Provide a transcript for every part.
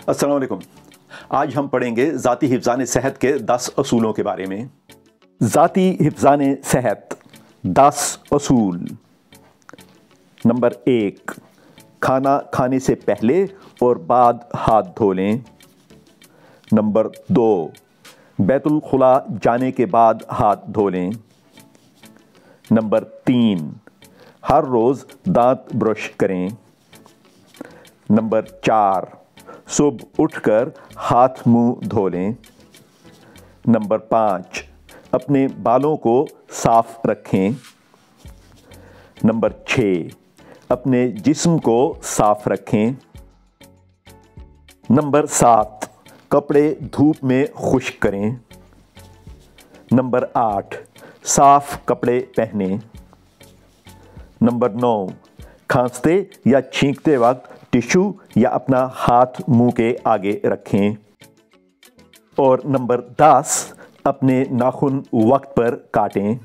अस्सलाम वालेकुम। आज हम पढ़ेंगे ज़ाती हिफ़्ज़ान सेहत के 10 असूलों के बारे में। ज़ाती हिफ़्ज़ान सेहत 10 असूल। नंबर 1, खाना खाने से पहले और बाद हाथ धो लें। नंबर 2, बैतुल खुला जाने के बाद हाथ धो लें। नंबर 3, हर रोज़ दांत ब्रश करें। नंबर 4, सुबह उठकर हाथ मुंह धो लें। नंबर 5, अपने बालों को साफ रखें। नंबर 6, अपने जिस्म को साफ रखें। नंबर 7, कपड़े धूप में खुश्क करें। नंबर 8, साफ कपड़े पहनें। नंबर 9, खांसते या छींकते वक्त टिश्यू या अपना हाथ मुंह के आगे रखें। और नंबर 10, अपने नाखून वक्त पर काटें।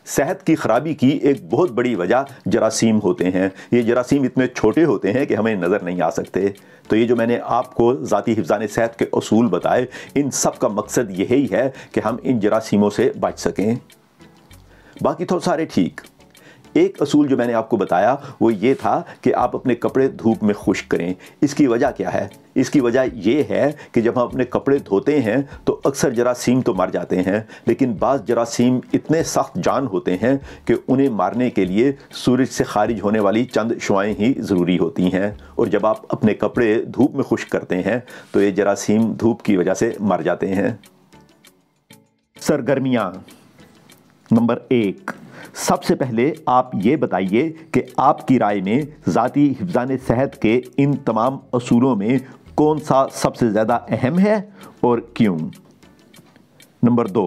सेहत की ख़राबी की एक बहुत बड़ी वजह जरासीम होते हैं। ये जरासीम इतने छोटे होते हैं कि हमें नज़र नहीं आ सकते। तो ये जो मैंने आपको ज़ाती हिफ़्ज़ान सेहत के असूल बताए, इन सब का मकसद यही है कि हम इन जरासीमों से बच सकें। बाकी तो सारे ठीक। एक असूल जो मैंने आपको बताया वो ये था कि आप अपने कपड़े धूप में खुश्क करें। इसकी वजह क्या है? इसकी वजह ये है कि जब हम अपने कपड़े धोते हैं तो अक्सर जरासीम तो मर जाते हैं, लेकिन बाज़ जरासीम इतने सख्त जान होते हैं कि उन्हें मारने के लिए सूरज से खारिज होने वाली चंद शुआएं ही ज़रूरी होती हैं। और जब आप अपने कपड़े धूप में खुश्क करते हैं तो ये जरासीम धूप की वजह से मर जाते हैं। सरगर्मियाँ। नंबर 1, सबसे पहले आप ये बताइए कि आपकी राय में ज़ाती हिफ़्ज़ान सेहत के इन तमाम असूलों में कौन सा सबसे ज़्यादा अहम है और क्यों। नंबर 2,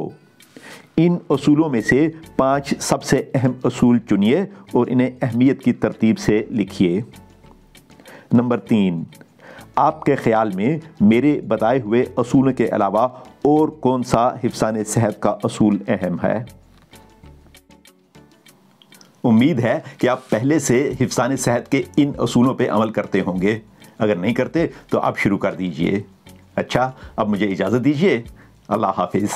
इन असूलों में से 5 सबसे अहम असूल चुनिए और इन्हें अहमियत की तरतीब से लिखिए। नंबर 3, आपके ख़्याल में मेरे बताए हुए असूलों के अलावा और कौन सा हिफ़्ज़ान सेहत का असूल अहम है। उम्मीद है कि आप पहले से हिफ़्ज़ान सेहत के इन असूलों पे अमल करते होंगे। अगर नहीं करते तो आप शुरू कर दीजिए। अच्छा, अब मुझे इजाज़त दीजिए। अल्लाह हाफ़िज़।